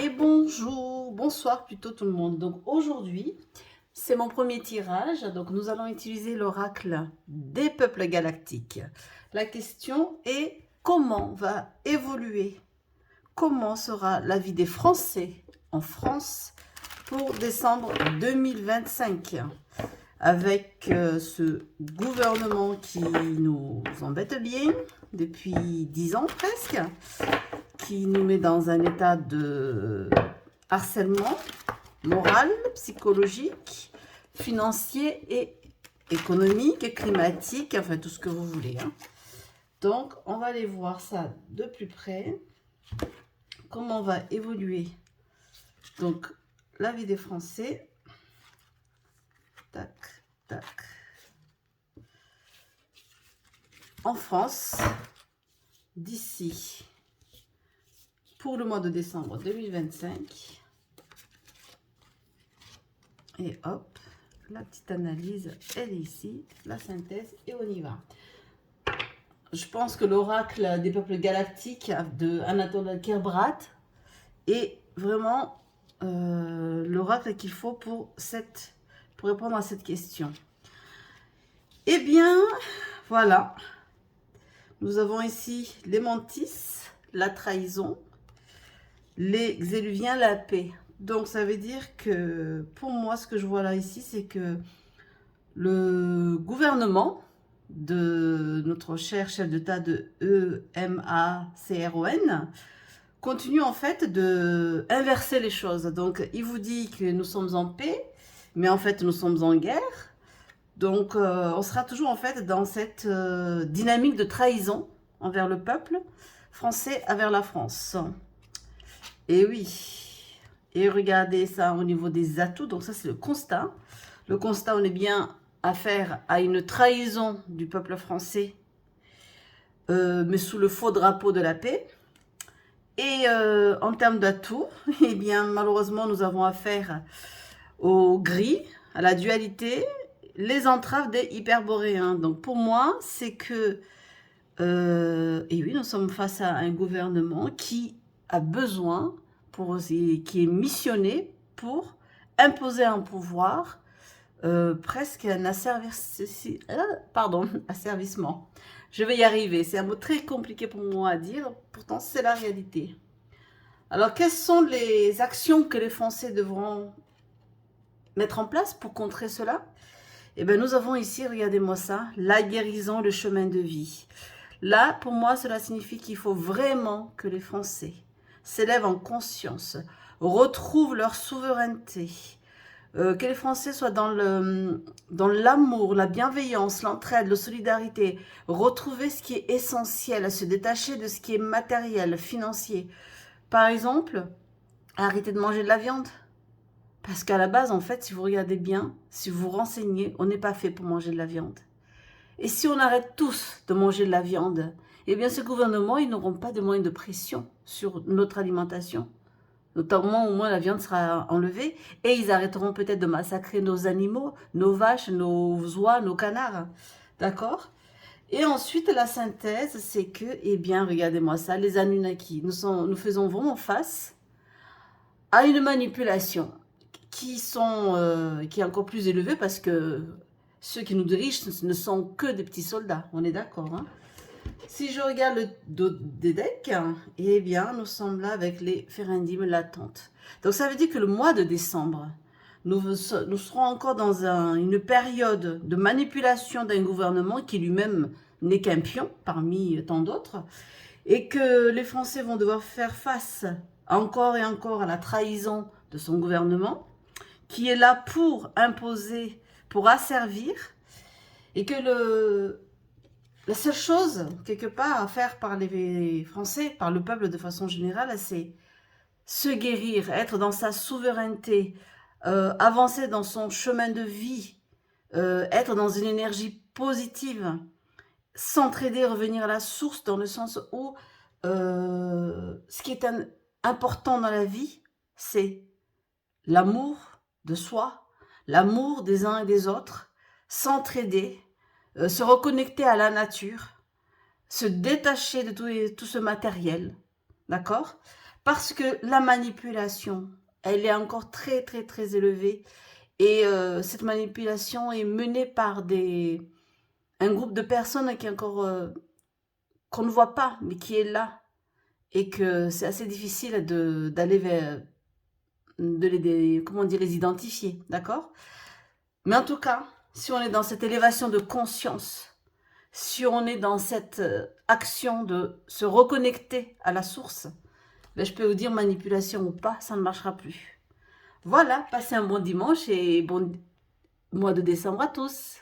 Et bonjour, bonsoir plutôt tout le monde. Donc aujourd'hui, c'est mon premier tirage. Donc nous allons utiliser l'oracle des peuples galactiques. La question est comment va évoluer, comment sera la vie des Français en France pour décembre 2025 avec ce gouvernement qui nous embête bien depuis 10 ans presque, qui nous met dans un état de harcèlement moral, psychologique, financier et économique, climatique, enfin tout ce que vous voulez. Donc, on va aller voir ça de plus près. Comment va évoluer donc la vie des Français. Tac, tac. En France, d'ici pour le mois de décembre 2025. Et hop, la petite analyse, elle est ici, la synthèse, et on y va. Je pense que l'oracle des peuples galactiques de Anatole Kerbrat est vraiment l'oracle qu'il faut pour répondre à cette question. Eh bien, voilà. Nous avons ici les mantis, la trahison, les xéluviens, la paix. Donc, ça veut dire que, pour moi, ce que je vois là, ici, c'est que le gouvernement de notre cher chef d'État de EMACRON continue, en fait, de inverser les choses. Donc, il vous dit que nous sommes en paix, mais en fait, nous sommes en guerre. Donc, on sera toujours, en fait, dans cette dynamique de trahison envers le peuple français, envers la France. Et oui, et regardez ça au niveau des atouts. Donc ça, c'est le constat. Le constat, on est bien affaire à une trahison du peuple français, mais sous le faux drapeau de la paix. Et en termes d'atouts, eh bien, malheureusement, nous avons affaire au gris, à la dualité, les entraves des hyperboréens. Donc pour moi, c'est que, et oui, nous sommes face à un gouvernement qui a besoin, qui est missionné pour imposer un pouvoir, presque un asservissement. Je vais y arriver, c'est un mot très compliqué pour moi à dire, pourtant c'est la réalité. Alors, quelles sont les actions que les Français devront mettre en place pour contrer cela? Eh bien, nous avons ici, regardez-moi ça, la guérison, le chemin de vie. Là, pour moi, cela signifie qu'il faut vraiment que les Français s'élèvent en conscience, retrouvent leur souveraineté, que les Français soient dans l'amour, la bienveillance, l'entraide, la solidarité, retrouver ce qui est essentiel, à se détacher de ce qui est matériel, financier. Par exemple, arrêter de manger de la viande. Parce qu'à la base, en fait, si vous regardez bien, si vous vous renseignez, on n'est pas fait pour manger de la viande. Et si on arrête tous de manger de la viande, eh bien ce gouvernement, ils n'auront pas de moyens de pression sur notre alimentation. Notamment, au moins, la viande sera enlevée et ils arrêteront peut-être de massacrer nos animaux, nos vaches, nos oies, nos canards. D'accord? Et ensuite, la synthèse, c'est que, eh bien, regardez-moi ça, les Anunnaki, nous faisons vraiment face à une manipulation qui est encore plus élevée parce que ceux qui nous dirigent ne sont que des petits soldats. On est d'accord, hein? Si je regarde le dos des decks, eh bien, nous sommes là avec les Férendimes latentes. Donc, ça veut dire que le mois de décembre, nous serons encore dans une période de manipulation d'un gouvernement qui lui-même n'est qu'un pion parmi tant d'autres, et que les Français vont devoir faire face encore et encore à la trahison de son gouvernement, qui est là pour imposer, pour asservir, et que la seule chose, quelque part, à faire par les Français, par le peuple de façon générale, c'est se guérir, être dans sa souveraineté, avancer dans son chemin de vie, être dans une énergie positive, s'entraider, revenir à la source dans le sens où ce qui est important dans la vie, c'est l'amour de soi, l'amour des uns et des autres, s'entraider, se reconnecter à la nature, se détacher de tout ce matériel, d'accord? Parce que la manipulation, elle est encore très, très, très élevée. Et cette manipulation est menée par un groupe de personnes qui est encore, qu'on ne voit pas, mais qui est là. Et que c'est assez difficile d'aller vers, comment dire, les identifier, d'accord? Mais en tout cas, si on est dans cette élévation de conscience, si on est dans cette action de se reconnecter à la source, ben, je peux vous dire, manipulation ou pas, ça ne marchera plus. Voilà, passez un bon dimanche et bon mois de décembre à tous.